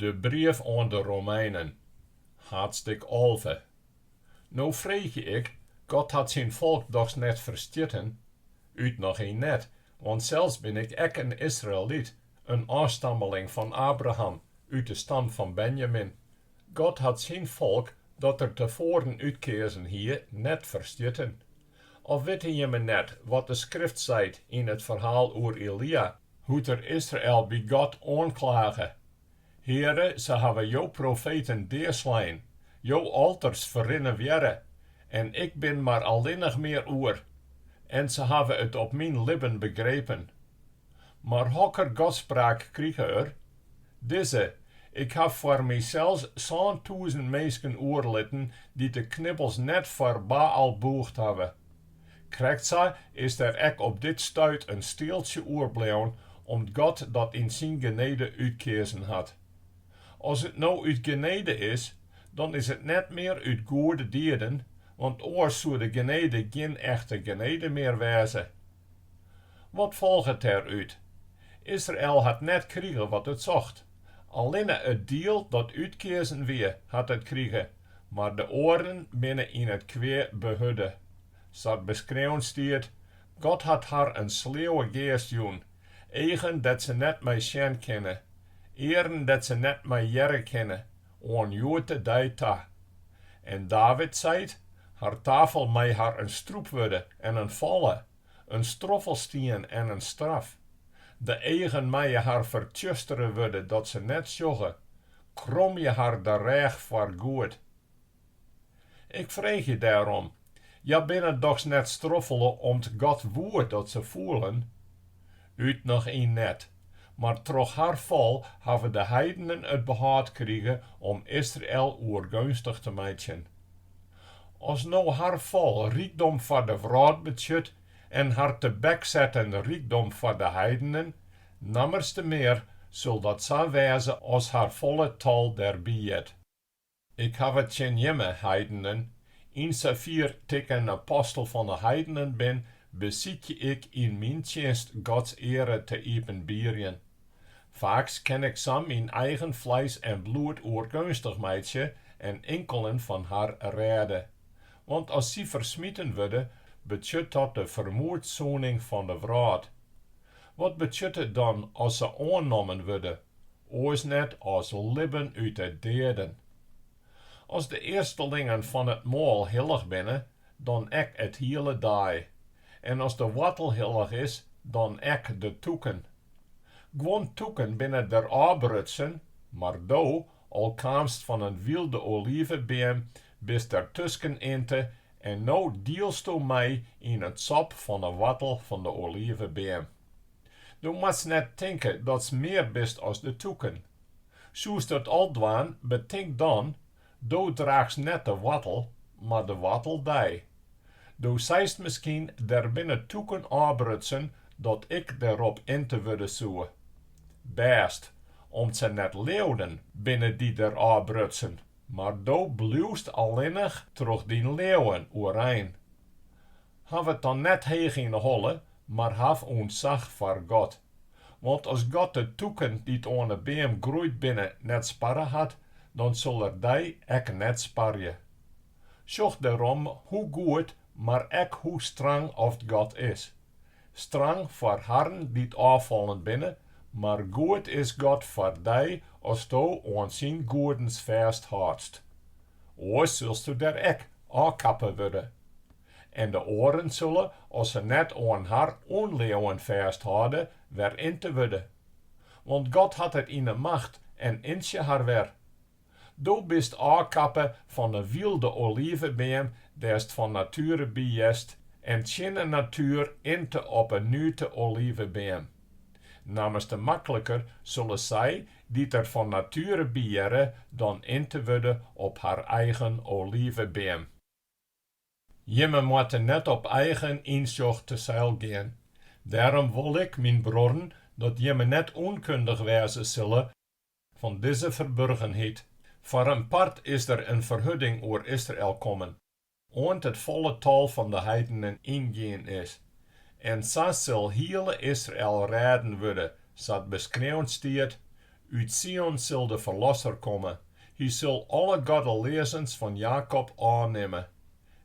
De brief aan de Romeinen, hartstikke 11. Nou vreeg ik, God had zijn volk toch net verstitten? Uit nog een net, want zelfs ben ik ek een Israëliet, een afstammeling van Abraham, uit de stam van Benjamin. God had zijn volk, dat er tevoren uitkeerden hier, net verstitten. Of weten je me net wat de schrift zegt in het verhaal over Elia, hoe er Israël bij God aanklagen? Heere, ze hebben jouw profeten deerslaan, jouw altars verrinnen weer, en ik ben maar alleenig meer oer, en ze hebben het op mijn lippen begrepen. Maar hokker Godspraak kriegen er? Deze, ik heb voor mijzelf zo'n 1000 mensen oorlitten die de knibbels net voor Baal boegd hebben. Krijgt ze, is er ek op dit stuit een steeltje oorblijven, om God dat in zijn genade uitkezen had. Als het nou uit genade is, dan is het net meer uit goede dieren, want oors zou de genade geen echte genade meer wezen. Wat volgt eruit? Israël had net kriegen wat het zocht. Alleen het deel dat uitkezen weer had het kriegen, maar de oren binnen in het kwee behudde. Zat beschreven stiert, God had haar een sleeuwe geest doen, eigen dat ze net mij zien kennen, eren dat ze net mij jere kennen, on jote daita. En David zei, haar tafel mij haar een stroep worden en een volle, een stroffelstien en een straf. De eigen mij haar vertjusteren worden dat ze net joggen, krom je haar de reg voor goed. Ik vraag je daarom, ja binnen toch net stroffelen om het God woord dat ze voelen? Uit nog een net. Maar troch haar val hebben de heidenen het behoud kregen om Israël oergunstig te maken. Als nou haar val rijkdom voor de vrouw betjut en haar te bek zetten rijkdom voor de heidenen, nammers te meer zul dat zo wezen als haar volle tal derbij. Ik heb het geen jimme heidenen. In vier een apostel van de heidenen ben, beziet je ik in mijn dienst Gods ere te evenbieren. Vaaks ken ik sam in eigen vlees en bloed oorgunstig meidje en enkelen van haar redden. Want als ze versmieten worden, betjut dat de vermoordzoning van de wraad. Wat betjut het dan als ze aannomen worden? Oors net als libben uit de deden. Als de eerstelingen van het maal hillig binnen, dan ek het hele dag. En als de wattel hillig is, dan ek de toeken. Gewoon toeken binnen der abrutsen, maar do, al kamst van een wilde olivenbeem, bis der tusken inte, en nou deelst u mij in het sap van de wattel van de olivenbeem. Du moet net denken dat's meer bist als de toeken. Zoals dat al dwaan, betink dan, du draagst net de wattel, maar de wattel die. Du zeist misschien der binnen toeken abrutsen, dat ik daarop in te willen zoeken. Best, om ze net leeuwen binnen die der abrutsen, maar du blijft alleenig terug die leeuwen oorijn. Have het dan net heeg in de holle, maar have ontzag voor God. Want als God de toeken die aan de beem groeit binnen net sparren had, dan zal er die ek net sparje. Zocht daarom hoe goed, maar ek hoe streng of God is. Streng voor harren die het afvallen binnen, maar goed is God voor die als du aan zijn goedens vasthoudt. Oors zulst du der ek aankappen worden. En de oren zullen, als ze net aan haar onleeuwen vasthouden, weer in te worden. Want God had het in de macht en intje haar weer. Du bist aankappen van de wilde olivenbeem, derst van nature bijest, en tjinne natuur inte op een nieuwe olivenbeem. Namens de makkelijker zullen zij, die er van nature bijeren, dan in te worden op haar eigen olivenbeem. Jimme moeten net op eigen inzicht te zeil gaan. Daarom wil ik, mijn broeren, dat jimme net onkundig wezen zullen van deze verborgenheid. Voor een part is er een verhudding oor Israël komen, want het volle tal van de heidenen ingaan is. En zo zal hele Israël redden worden, zat beschreven stiert, Uit Sion zal de Verlosser komen. Hij zal alle goddelezens van Jacob aannemen.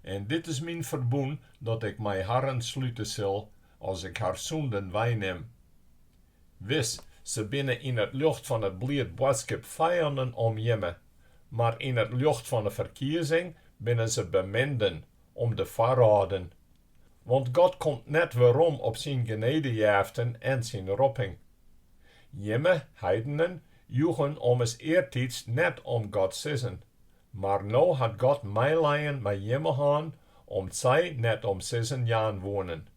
En dit is mijn verboen, dat ik mijn harren sluiten zal, als ik haar zonden weineem. Wis, ze binnen in het lucht van het blied boodschap vijanden om jemme, maar in het lucht van de verkiezing binnen ze beminden om de verraden. Want God komt net weerom op zijn genadejaften en zijn roeping. Jemme, heidenen, joegen om es eertijds net om God sissen. Maar nou had God meeleien met jemme haan, om zij net om 6 jaar wonen.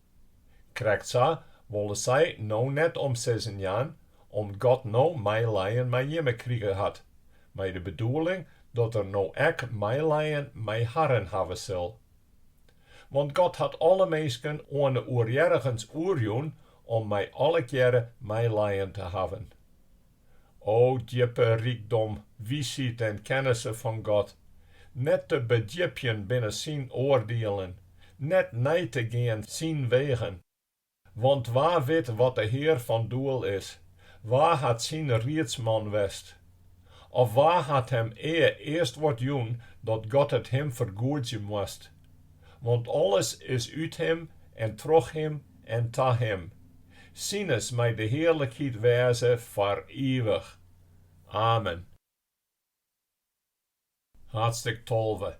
Krijgt zij, willen zij nou net om 6 jaar, om God nou meeleien met jemme kriegen had. Met de bedoeling dat er nou ek meeleien met harren hebben zal. Want God had alle mensen aan de oorjerigens oorjoen om mij alle keren meeleien te hebben. O diepe rijkdom, wijsheid en kennissen van God. Net te bedjipjen binnen zijn oordelen, net nee te gaan zijn wegen. Want waar weet wat de Heer van doel is? Waar had zijn rietsman west? Of waar had hem eerst wat doen, dat God het hem vergoedje moest? Want alles is uit hem en troch hem en ta hem. Sinus mij de heerlijkheid wezen voor eeuwig. Amen. Hartstikke 12.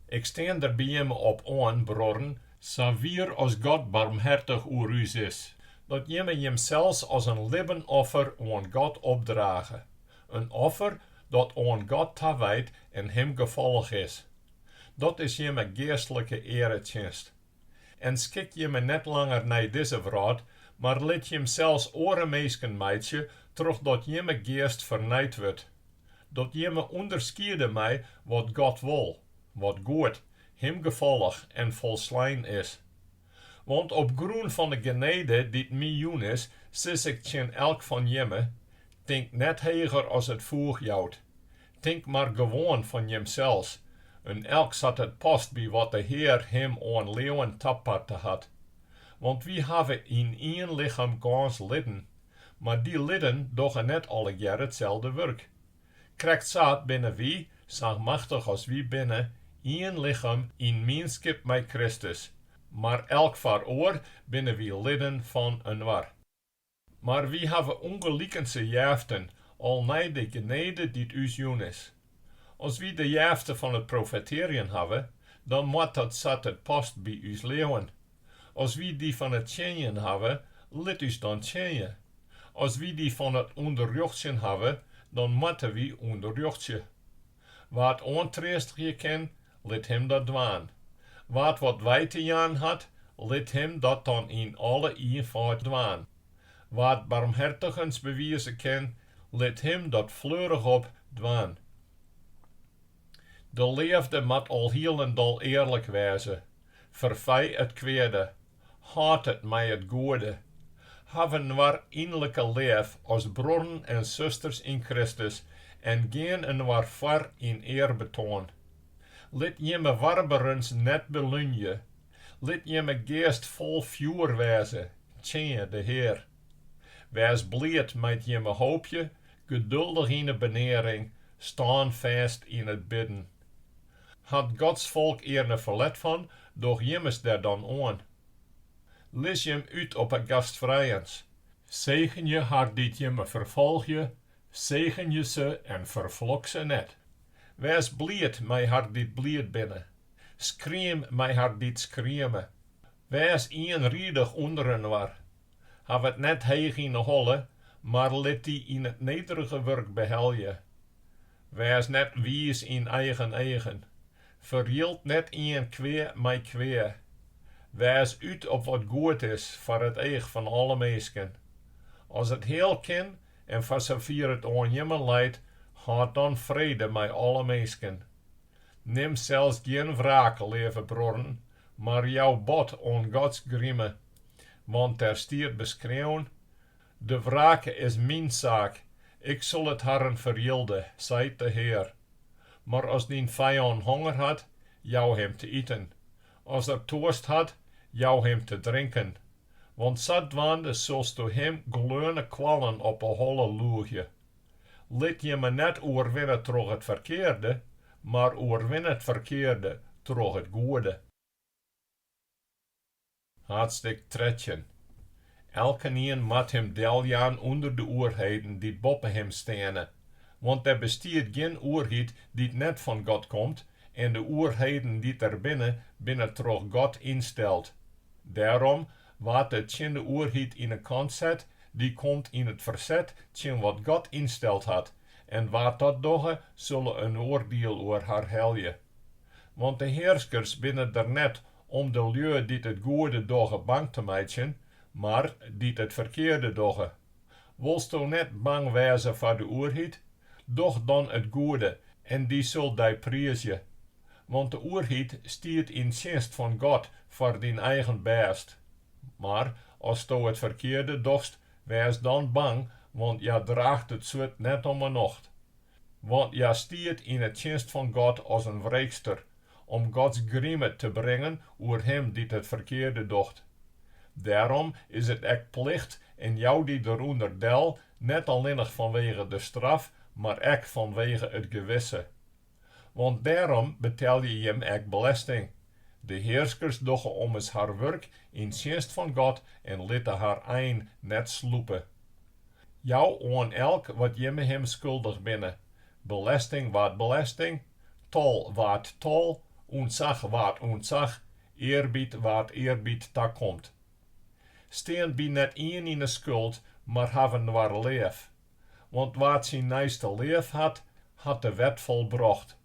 Ik steen er bij hem op aan, broren, savier als God barmhartig oer u is, dat jemme jemzelfs als een libbenoffer aan God opdragen. Een offer dat aan God tawijt en hem gevolg is. Dat is jemme geestelijke eretjenst. En schik jemme net langer naar deze vraag, maar let jemzelfs oren meesken meidje, terug dat jemme geest vernijd wordt. Dat jemme onderscheiden mij wat God wil, wat goed, hem gevolg en volslijn is. Want op grond van de genade die mij is, sis ik tjen elk van jemme, denk net heger als het voorjout. Denk maar gewoon van jemzelfs. En elk zat het past bij wat de Heer hem aan leeuwen tappert had. Want wie hebben in één lichaam gans litten, maar die litten doen net alle jaar hetzelfde werk. Krijgt zaad binnen wie, zachtmachtig als wie binnen, één lichaam in meenskip met Christus, maar elk voor oor binnen wie litten van een war. Maar wie hebben ongelijkense jaften, al naar de genade die us joen is. Als wie de jafte van het profeteren hebben, dan moet dat zat het past bij us leeuwen. Als wie die van het tjenjen hebben, let us dan tjenjen. Als wie die van het onderjochtjen hebben, dan moeten wie onderjochtje. Wat ontreest je ken, let hem dat dwaan. Wat wij te jaan had, let hem dat dan in alle eenvoud dwaan. Wat barmhartigens bewijzen ken, let hem dat fleurig op dwaan. De leefde moet al heel en dal eerlijk wezen. Verfij het kwade, haat het mij het goede. Hebben waar innerlijke leef als bronnen en zusters in Christus en geen een waar var in eer betoon. Let jemme warberens net belunje. Let jemme geest vol vuur wezen. Tjen de Heer. Wees blied met jemme hoopje, geduldig in de benering, staan vast in het bidden. Had Gods volk eerne verlet van, doch jemmes der dan aan. Lees jem uit op het gastvrijens. Zegen je haar dit jemme vervolg je, zegen je ze en vervlok ze net. Wees blied mij haar dit blied binnen. Scream mij haar dit screamen. Wees eenriedig onder een war. Heb het net heeg in de holle, maar let die in het nederige werk behelje. Wees net wies in eigen. Verjild net een kwee mij kwee. Wees uit op wat goed is voor het eeg van alle mensen. Als het heel ken en voor zover het aan jemmen leidt, gaat dan vrede met alle mensen. Neem zelfs geen wraak, lieve broeren, maar jouw bot aan Gods grimme. Want er stiert beschreeuwen, de wraak is mijn zaak, ik zal het harren verjilden, zei de Heer. Maar als die vijand honger had, jou hem te eten. Als er dorst had, jou hem te drinken. Want zadwaande zulst du hem gleune kwallen op een holle loegje. Let je me net oorwinnen troch het verkeerde, maar oorwin het verkeerde troch het goede. Hartstuk 13. Elkenien mat hem deljan onder de oorheden die boppen hem stenen. Want er bestiert geen oorheid die net van God komt, en de oorheden die er binnen troch God instelt. Daarom, wat het tjen de oorheid in een kant zet, die komt in het verzet tjen wat God insteld had. En wat dat dogge, zullen een oordeel oor haar helje. Want de heerskers binnen er net om de lui die het goede dogge bang te maken, maar die het verkeerde dogge. Wilst u net bang wezen voor de oorheid? Doch dan het goede, en die zult hij prijzen. Want de oorheid stiert in dienst van God voor din eigen best. Maar als tu het verkeerde dochst, wees dan bang, want ja draagt het zwart net om een nacht. Want ja stiert in het dienst van God als een wreekster, om Gods griemen te brengen oer hem die het verkeerde docht. Daarom is het ek plicht en jou die eronder del, net alleen vanwege de straf, maar ek vanwege het gewisse. Want daarom betaal je hem ek belasting. De heerskers doggen om eens haar werk in dienst van God en litten haar ein net sloepen. Jou aan elk wat jemme hem schuldig binnen. Belasting wat belasting, tol wat tol, ontzag wat ontzag, eerbied wat eerbied tak komt. Steen bij net één in de schuld, maar hebben waar leef. Want wat zijn nijste leef had de wet volbracht.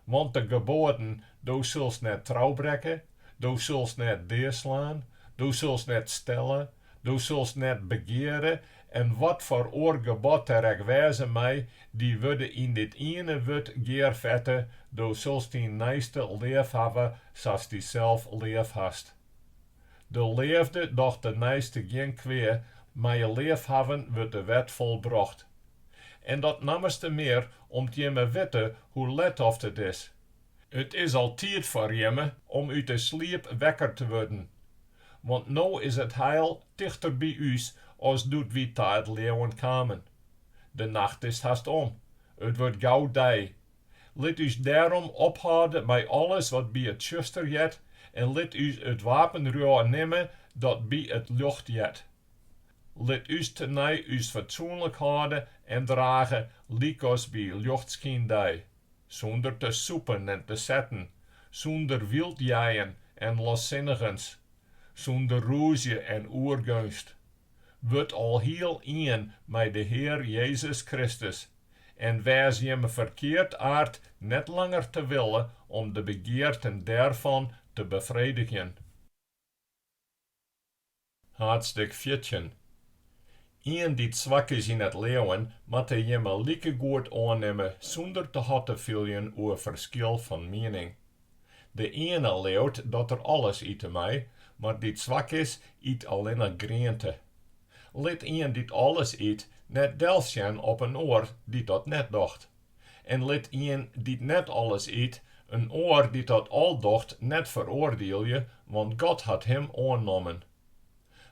Want de geboden, du zulst net trouw breken, du zulst net deerslaan, du zulst net stellen, du zulst net begeren, en wat voor oorgebod er ek wezen mij, die worden in dit ene wet geervetten, du zulst die nijste leef hebben, zoals die zelf leef hast. De leefde doch de nijste geen kweer, maar je leef hebben wordt de wet volbracht. En dat namens meer, om je me weten hoe let of het is. Het is al tijd voor jemme om uit de sliep wekker te worden. Want nou is het heil dichter bij us als doet wie ta het leeuwen kamen. De nacht is haast om. Het wordt gauw dij. Let us daarom ophouden bij alles wat bij het zuster jet en let us het wapenruur nemen dat bij het lucht jet. Let us tenij us fatsoenlijk houden en dragen, likos bij luchtskindij. Zonder te soepen en te zetten, zonder wildjaien en loszinnigens, zonder roesje en oergunst. Word al heel een met de Heer Jezus Christus, en wees je me verkeerd aard net langer te willen om de begeerten daarvan te bevredigen. Hartstuk 14. Iemand die zwak is in het leven, moet je me lieke goed aannemen zonder te hotten vullen over verschil van mening. De ene leert dat er alles eten mij, maar die zwak is, eet alleen een greente. Let iemand die alles eet, net delschen op een oor die dat net docht. En let iemand die net alles eet, een oor die dat al docht net veroordeel je, want God had hem aangenomen.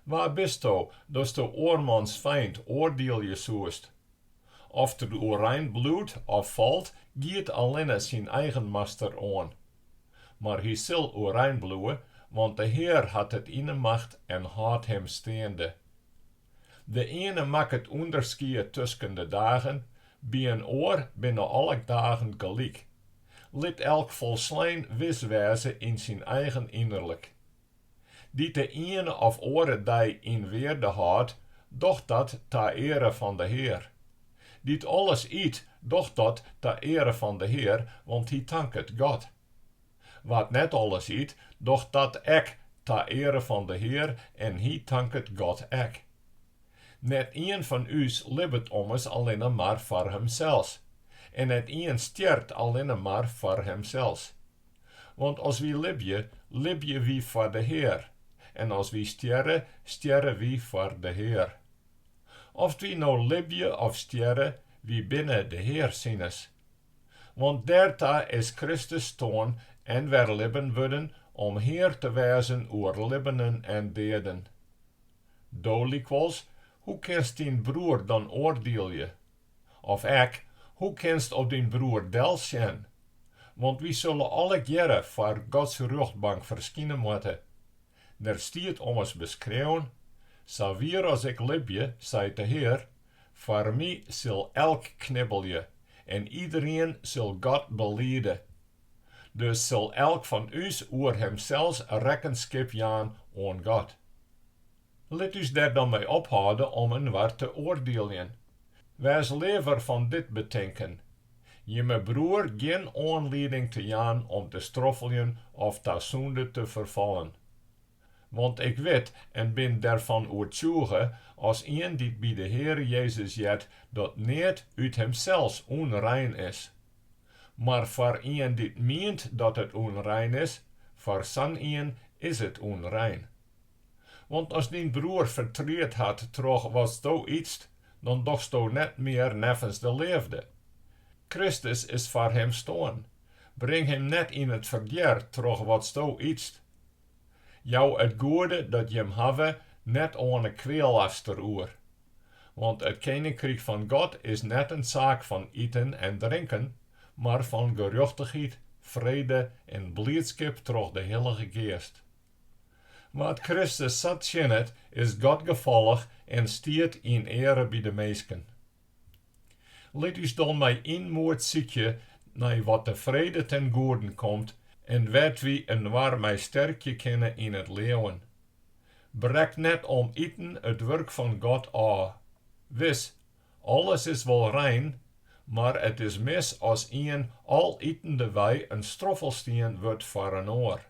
Waar bist du, dat de oormans feind oordeel je zoest? Of de orijn bloed of valt, giet alleen zijn eigen master aan. Maar hij zal orijn bloeien, want de Heer had het in de macht en houdt hem steende. De ene maakt het onderscheid tussen de dagen, bij een oor binnen alle dagen gelijk. Let elk volslijn wis wezen in zijn eigen innerlijk. Die de ene of andere dag in weerde houdt, doch dat ter ere van de Heer. Die alles eet, doch dat ter ere van de Heer, want hij dankt God. Wat net alles eet, doch dat ek ter ere van de Heer, en hij dankt God ek. Net een van us libbet ommers alleen maar voor hemzelf, en net een sterft alleen maar voor hemzelf. Want als wie libje wie voor de Heer. En als wie sterren wie voor de Heer. Of wie nou libje of sterren, wie binnen de Heer sinnes. Want daarta is Christus toon en wij libben worden om Heer te wezen oer libbenen en deden. Dolikwals, hoe kerst dien broer dan oordeel je? of hoe kenst op den broer del sjen? Want wie zullen alle keren voor Gods rechtbank verschijnen moeten. Er stiet om ons beschreven, zo weer als ik libje, zei de Heer, voor mij zal elk knibbelje, en iedereen zal God belieden. Dus zal elk van us oer hemzelfs rekenschap jaan aan God. Let us daar dan mee ophouden om een wat te oordelen. Wees lever van dit bedenken. Je mijn broer geen aanleiding te jaan om te stroffelen of te zonde te vervallen. Want ik weet en ben daarvan overtuigd, als een die bij de Heer Jezus jet, dat niet uit hemzelfs onrein is. Maar voor een die meent dat het onrein is, voor zo'n een is het onrein. Want als die broer vertreed had terug wat zo iets, dan dochst do net meer nevens de leefde. Christus is voor hem stoon. Breng hem net in het verkeer terug wat zo iets. Jou het goede dat je hem have, net aan een kweelaster oer. Want het koninkrijk van God is net een zaak van eten en drinken, maar van gerechtigheid, vrede en blijdschap terug de Heilige Geest. Wat Christus zat schennet, is God gevallig en stiert in ere bij de meesten. Let us dan mij inmoord ziekje naar wat de vrede ten goede komt en weet wie en waar mij sterkje kennen in het leven. Brek net om eten het werk van God aan. Wis, alles is wel rein, maar het is mis als een al etende wij een stroffelsteen wordt voor een oor.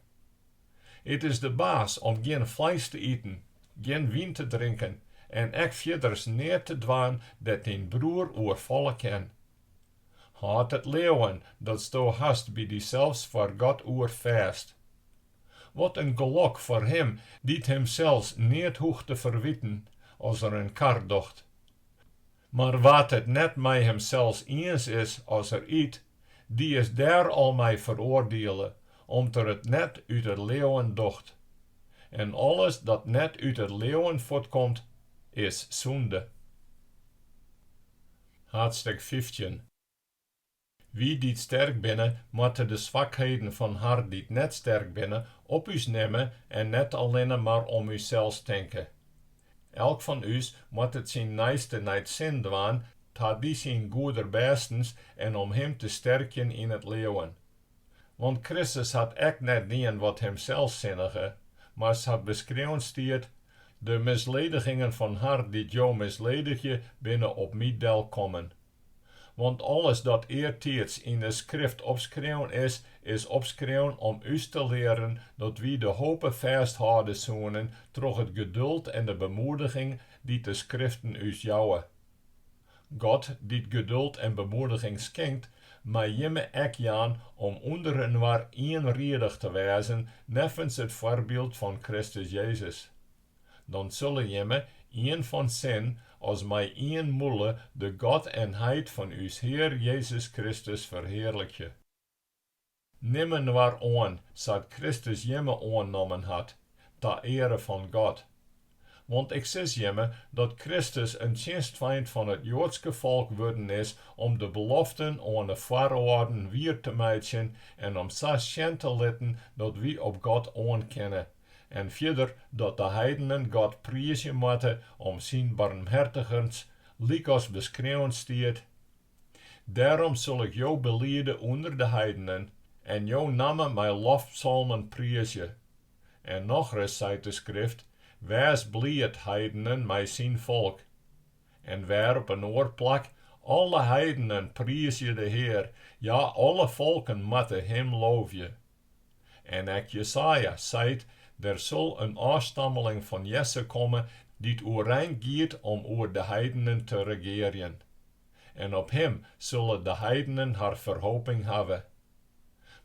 Het is de baas om geen vlees te eten, geen wien te drinken en ek verders neer te dwaan dat een broer oorvallen kan. Haat het leeuwen dat sto hast bij die zelfs voor God oorvast. Wat een geluk voor hem die hem zelfs niet hoeft te verwitten als een kar docht. Maar wat het net mij hem zelfs eens is als iets, die is daar al mij veroordelen, omdat het net uit het leeuwen docht. En alles dat net uit het leeuwen voortkomt, is zonde. Hoofdstuk 15. Wie die sterk binnen, moeten de zwakheden van haar die net sterk binnen, op us nemen en net alleen maar om uzelfs denken. Elk van us moet het zijn naaste niet zin dwaan, ta die zijn goeder bestens en om hem te sterken in het leven. Want Christus had echt net dien wat hemzelf zinnige, maar ze had beschreven stiert, de misledigingen van haar die jou misledigje binnen op mij del komen. Want alles dat eertijds in de schrift opschreven is opschreven om us te leren dat wie de hopen vasthouden zullen, troch het geduld en de bemoediging die de schriften us jouwen. God, die geduld en bemoediging schenkt, maar jimme ek jaan om onder en waar eenredig te wezen, neffens het voorbeeld van Christus Jezus. Dan zullen jimme, een van zin, als mij een moele, de God en heid van us Heer Jezus Christus verheerlijkje. Nimmen waar aan, zat Christus jimme aannomen had, ter ere van God. Want ik zeg jimme dat Christus een tjenstfeind van het Joodske volk worden is om de beloften aan de voorouden weer te maken en om zo schen te litten dat wie op God aankennen. En verder dat de heidenen God prijzen moeten om zijn barmhartigens, lik als beschreven stiert. Daarom zal ik jou belieden onder de heidenen, en jou namen mijn lofpsalmen prijzen. En nog eens zei de schrift, wees blijd heidenen mij zijn volk. En waar op een oorplak, alle heidenen prijzen de Heer, ja alle volken moeten hem loven. En ek Jesaja zei, er zal een afstammeling van Jesse komen, die het oorrein giet om oor de heidenen te regeren. En op hem zullen de heidenen haar verhoping hebben.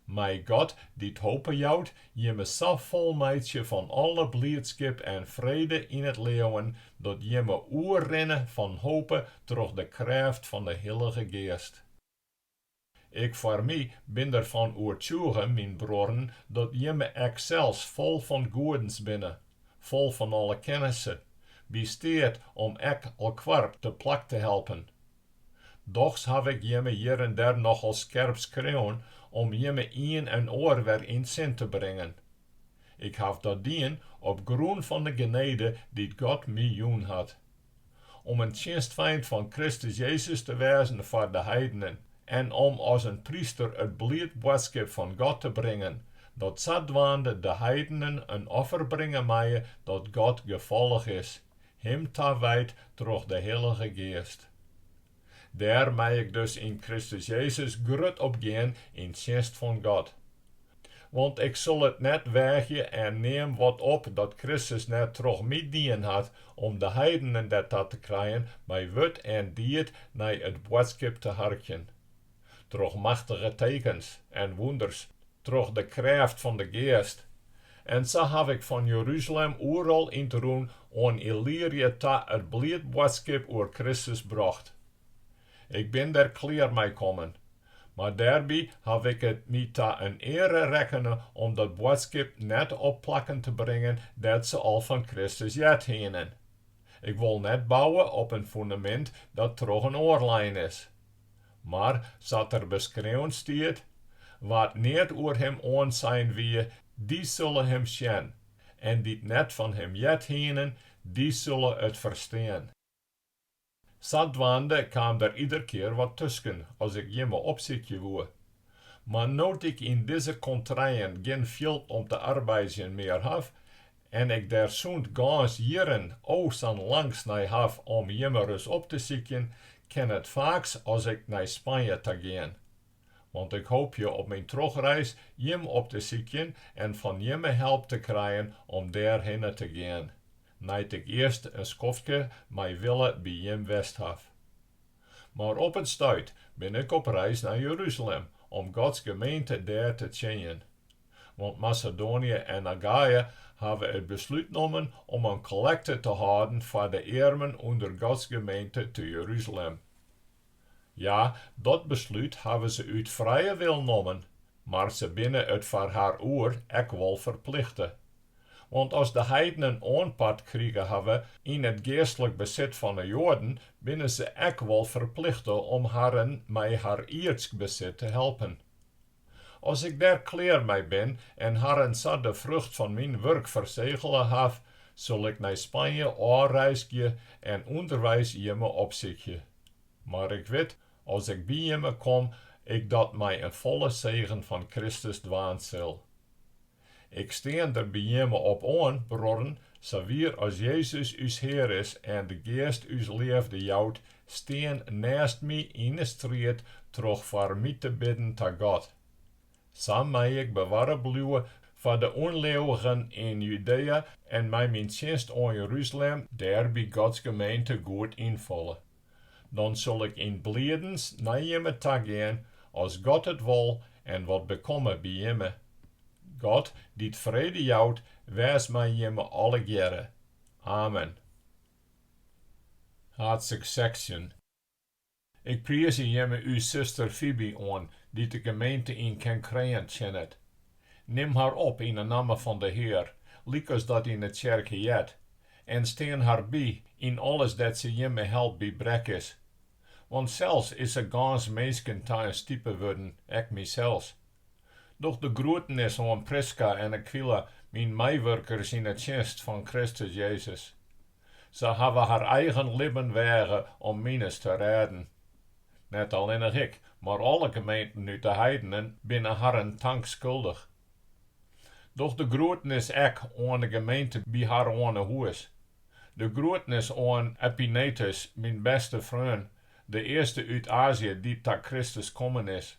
Mijn God, die het hopen jouwt, je me zo vol meidje van alle blijdschap en vrede in het leven, dat je me oerrennen van hopen door de kracht van de Heilige Geest. Ik voor mij ben ervan overtuigd, mijn broeren, dat je me ek zelfs vol van goedens binnen, vol van alle kennissen, besteed om ek elkwaar te plak te helpen. Dochs heb ik jemme hier en daar nogal scherp schreeuwen om jemme een en oor weer in zin te brengen. Ik heb dat dien op grond van de genade die God mij joen had. Om een tjenstfeind van Christus Jezus te wezen voor de heidenen en om als een priester het blied boodschap van God te brengen, dat zadwaande de heidenen een offer brengen mij dat God gevolg is, hem ta wijd door de Heilige Geest. Daar mag ik dus in Christus Jezus grut opgaan in tjenst van God. Want ik zal het net wegje en neem wat op dat Christus net terug mij dien had om de heidenen dat te krijgen bij wut en diet naar het boodschap te harken. Door machtige tekens en wonders, door de kracht van de geest. En zo heb ik van Jeruzalem overal in te doen aan Illyrië ta het blied boodschap oor Christus bracht. Ik ben daar klaar mee komen. Maar daarbij heb ik het niet ta een ere rekenen om dat boodschap net op plakken te brengen dat ze al van Christus jet henen. Ik wil net bouwen op een fundament dat terug een oorlijn is. Maar, zat er beschreven stiet, wat niet oor hem aan zijn wie, die zullen hem zien. En die net van hem jet henen, die zullen het verstaan. Zadwaande kwam er ieder keer wat tussen als ik jemme opzichtje woe. Maar nood ik in deze contraien geen veel om te arbeiden meer heb, en ik daar zo'n gans jaren oos en langs naar heb om jemme eens op te zieken, kan het vaaks als ik naar Spanje te gaan. Want ik hoop je op mijn terugreis jem op te zieken en van jemme help te krijgen om daarheen te gaan. Naait ik eerst een skofje mij willen bij jem west heb. Maar op het stuit ben ik op reis naar Jeruzalem om Gods gemeente daar te tjenen. Want Macedonië en Achaia hebben het besluit genomen om een collecte te houden voor de armen onder Gods gemeente te Jeruzalem. Ja, dat besluit hebben ze uit vrije wil genomen, maar ze binnen het voor haar oor ook wel verplichten. Want als de heidenen aanpad krijgen hebben in het geestelijk bezit van de Joden, binnen ze ook wel verplichten om haar met haar ierdsch bezit te helpen. Als ik daar klaar mee ben en haar de vrucht van mijn werk verzegelen heb, zal ik naar Spanje aanreizen en onderwijs jemme opzichtje. Maar ik weet, als ik bij jemme kom, ik dat mij een volle zegen van Christus dwaan zal. Ik steen er bij jemme op aan, broren, zowier als Jezus uw Heer is en de Geest uw liefde jouwt, steen naast mij in de strijd, terug voor mij te bidden tot God. Sam mag ik bewaren blijven voor de onleeuwigen in Judea en mij mijn dienst aan Jeruzalem, daar bij Gods gemeente goed invullen. Dan zal ik in blijdens naar jemme gaan, als God het wil en wat bekomen bij jemme. God, die het vrede jouwt, wees mij jemme alle jaren. Amen. Hartstikke section. Ik prijs jemme uw zuster Phoebe aan, die de gemeente in kan krijgen kennet. Neem haar op in de naam van de Heer, liekers dat in het kerkje jet, en steen haar bij in alles dat ze jemme helpt bij brek is. Want zelfs is ze gans meesken ta een stiepe worden, ik mijzelf. Doch de groetenis aan Prisca en Aquila, mijn meewerkers in het dienst van Christus Jezus. Ze hebben haar eigen leven wegen om minus te redden. Net alleen ik, maar alle gemeenten uit de heidenen binnen haar een tank schuldig. Doch de groetenis ek aan de gemeente bij haar aan de huis. De groetenis aan Epinetus, mijn beste vriend, de eerste uit Azië die tot Christus komen is.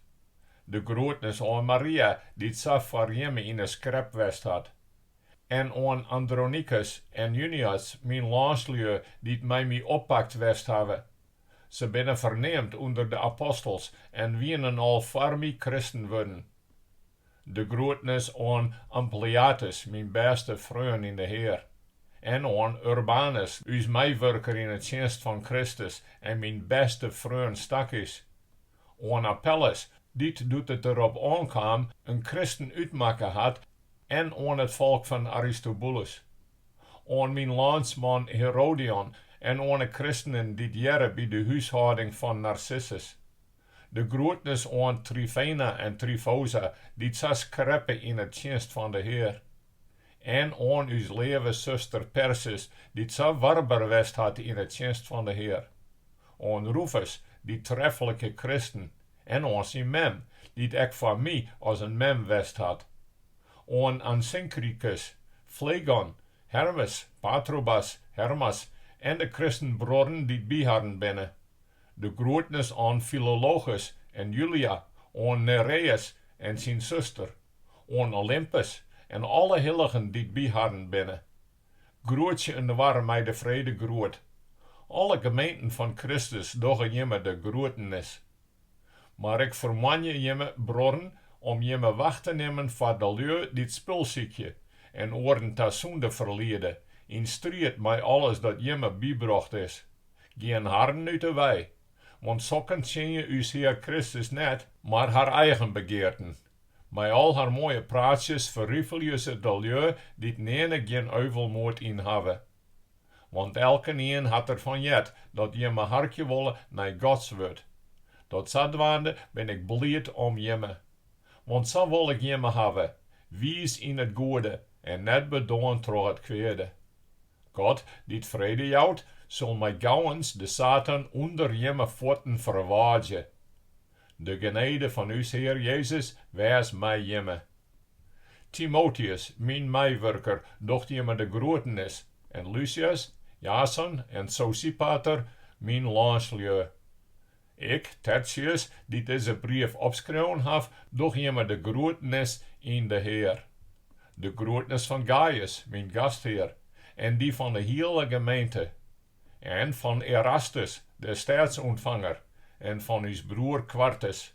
De groetenis aan Maria, die het zelf voor jemme in een skrep west had. En aan Andronicus en Junias, mijn landslui, die het mij oppakt west hebben. Ze binnen verneemd onder de apostels en wienen al voor mij christen worden. De groetenis aan Ampliatus, mijn beste vriend in de Heer. En aan Urbanus, uw meewerker in het dienst van Christus en mijn beste vriend Stakis. Aan Apelles, die doet het erop aankwam een christen uitmaken had, en aan het volk van Aristobulus. Aan mijn landsman Herodion en aan christenen die jaren bij de huishouding van Narcissus. De grootnis aan Tryphena en Tryphosa, die zes kreppen in het dienst van de Heer. En aan uw leven zuster Persis, die zo warber west had in het dienst van de Heer. Aan Rufus, die treffelijke christen. En aan zijn mem, die het ook voor mij als een mem west had. Aan Asyncritus, Phlegon, Hermes, Patrobas, Hermas en de christenbroederen die bij hadden binnen. De grootnis aan Philologus en Julia, aan Nereus en zijn zuster, aan Olympus en alle heiligen die bij hadden binnen. Grootje in de war mij de vrede groot. Alle gemeenten van Christus doen jemme de grotenis. Maar ik verman je jemme, broederen, om jemme wacht te nemen voor de lui die het spulziekje en oren te zonde verleden, in strijd met alles dat jemme bijbracht is. Geen harden uit de wij, want zokken zien je uw Heer Christus net, maar haar eigen begeerten. Met al haar mooie praatjes verriefel je ze de lui die het nene geen euvelmoord in hebben. Want elke een had ervan jet dat jemme hartje willen naar Gods wordt. Dat zadwaande ben ik blijd om jemme. Want zo wil ik jemme hebben, wies in het goede en net bedoeld door het kwade. God, die het vrede jouwt, zal mij gauwens de Satan onder jemme voeten verwaarden. De genade van uw Heer Jezus wees mij jemme. Timotheus, mijn meewerker, docht jemme de grotenis, en Lucius, Jason en Sosipater, mijn lansleu. Ik, Tertius, die deze brief opschreven heb, doch jemme de grootnis in de Heer. De grootnis van Gaius, mijn gastheer, en die van de hele gemeente. En van Erastus, de staatsontvanger, en van uw broer Quartus.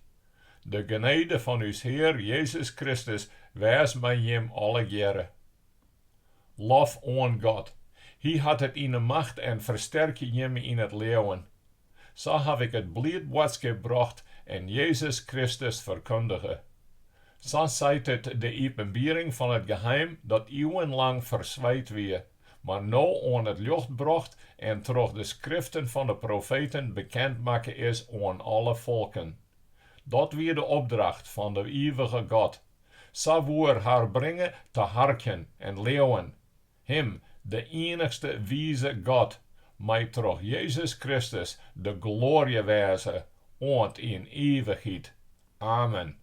De genade van uw Heer Jezus Christus wees mij jem alle jaren. Lof aan God. Hij had het in de macht en versterke jemme in het leven. Zo heb ik het blijdwoord gebracht en Jezus Christus verkondigen. Zo zijt het de openbaring van het geheim dat eeuwenlang verzwijt weer, maar nou aan het licht bracht en door de schriften van de profeten bekend maken is aan alle volken. Dat weer de opdracht van de eeuwige God. Zo woer haar brengen te harken en leeuwen. Hem, de enigste wijze God, mij door Jezus Christus de glorie wijzen, ont in eeuwigheid. Amen.